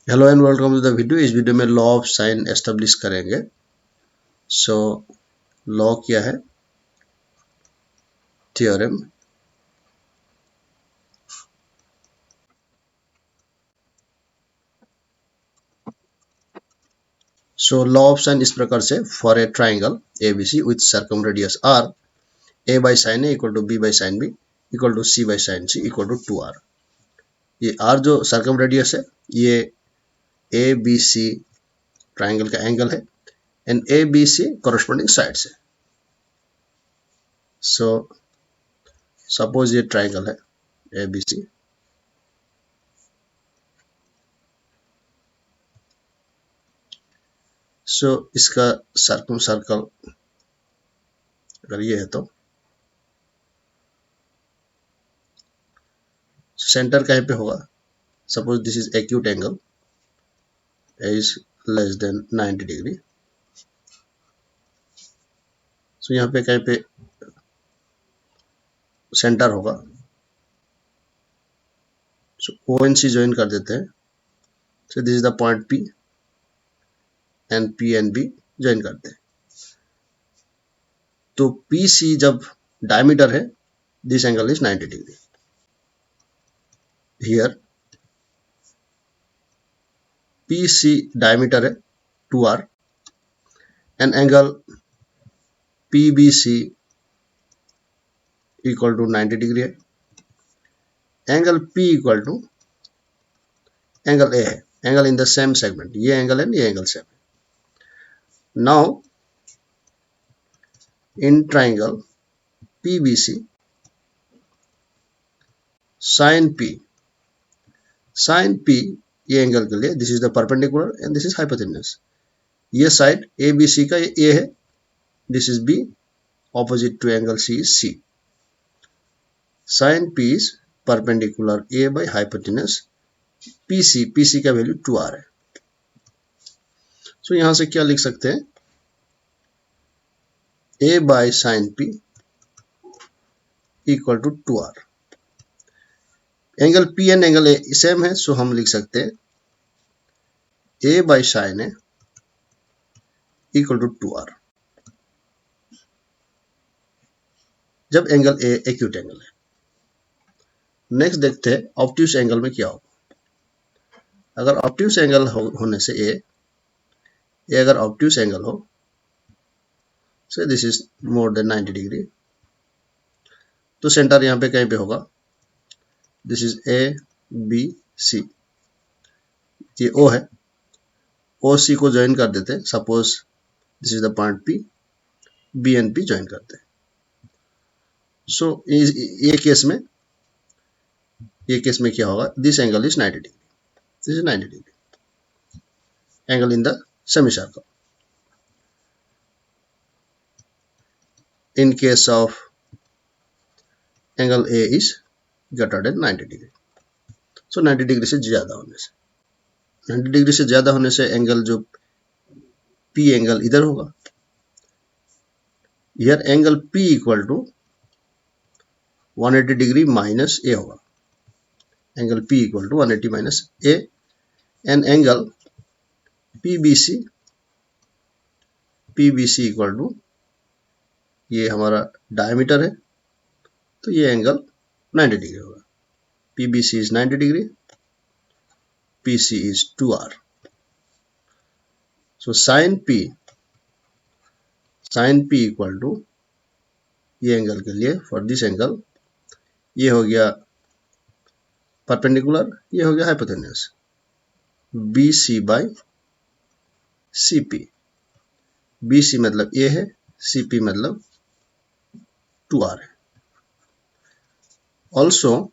Hello and welcome to the video. इस video में law of sine establish करेंगे। So law क्या है? Theorem. So law of sine इस प्रकार से, for a triangle ABC with circumradius R, A by sine A equal to B by sine B equal to C by sine C equal to 2r। ये R जो circumradius है, ये A B C triangle का angle है and A B C corresponding sides है। So suppose ये triangle है ए B सी। सो इसका सर्कल अगर ये है तो सेंटर कहीं पे होगा। Suppose this is acute angle is less than 90 degree. So यहाँ पे कहीं पे सेंटर होगा। सो ओ एन सी ज्वाइन कर देते हैं। So this is the point P and B join करते हैं। तो पी सी जब डायमीटर है, this angle is 90 degree. Here P C diameter है 2r and angle P B C equal to 90 degree है। Angle P equal to angle A है, angle in the same segment. ये angle है, ये angle same है। Now in triangle PBC sin P ये angle के लिए this is the perpendicular and this is hypotenuse. ये साइड ABC का ये है, this is B, opposite to angle C is C। sin P is perpendicular A by hypotenuse PC का value 2r है। सो यहां से क्या लिख सकते हैं? A by sin P equal to 2r। Angle P and angle A same है, so हम लिख सकते हैं A by sine A equal to 2r जब एंगल A एक्यूट एंगल है। नेक्स्ट देखते हैं ऑब्ट्यूस एंगल में क्या होगा। अगर ऑब्ट्यूस एंगल होने से A अगर ऑब्ट्यूस एंगल हो, से this is more than 90 degree, तो सेंटर यहाँ पे कहीं पे होगा। This is A B C, ये O है। O C को ज्वाइन कर देते हैं। Suppose this is the point P, B and P join करते हैं। सो ये केस में क्या होगा? This angle is 90 degree, this is 90 degree angle in the semi circle. In case of angle A is greater than 90 degree. So 90 degree से ज्यादा होने से, 90 डिग्री से ज्यादा होने से एंगल जो P एंगल इधर होगा। Here angle P equal to 180 degree minus A होगा। Angle P equal to 180 minus A and angle PBC equal to, ये हमारा डायमीटर है, तो ये एंगल 90 डिग्री होगा। PBC is 90 degree, PC is 2r. So sin P equal to, ये angle के लिए फॉर दिस एंगल ये हो गया परपेंडिकुलर, ये हो गया hypotenuse, BC by CP। BC मतलब A है, CP मतलब 2r है। Also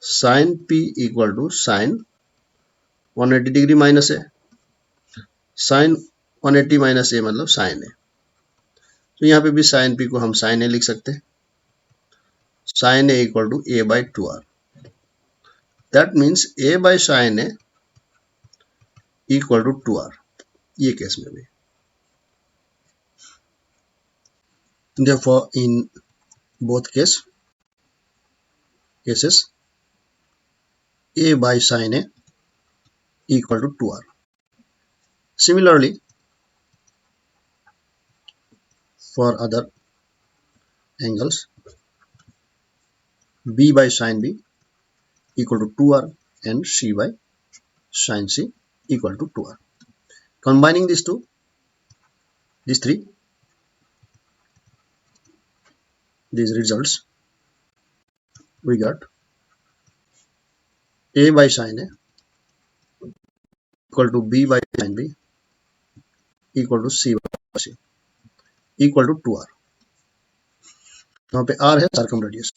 sin P equal to sine 180 degree minus है, साइन 180 माइनस A मतलब साइन है। तो यहाँ पे भी साइन P को हम साइन A लिख सकते हैं। Sine A equal to A by 2r। That means A by sine A equal to 2r, ये केस में भी। Therefore in both cases A by sin A equal to 2r. Similarly, for other angles, b by sin b equal to 2r and c by sin c equal to 2r. Combining these results, we got a by sin a equal to b by sin b equal to c by c equal to 2r. यहाँ पे r है circum radius.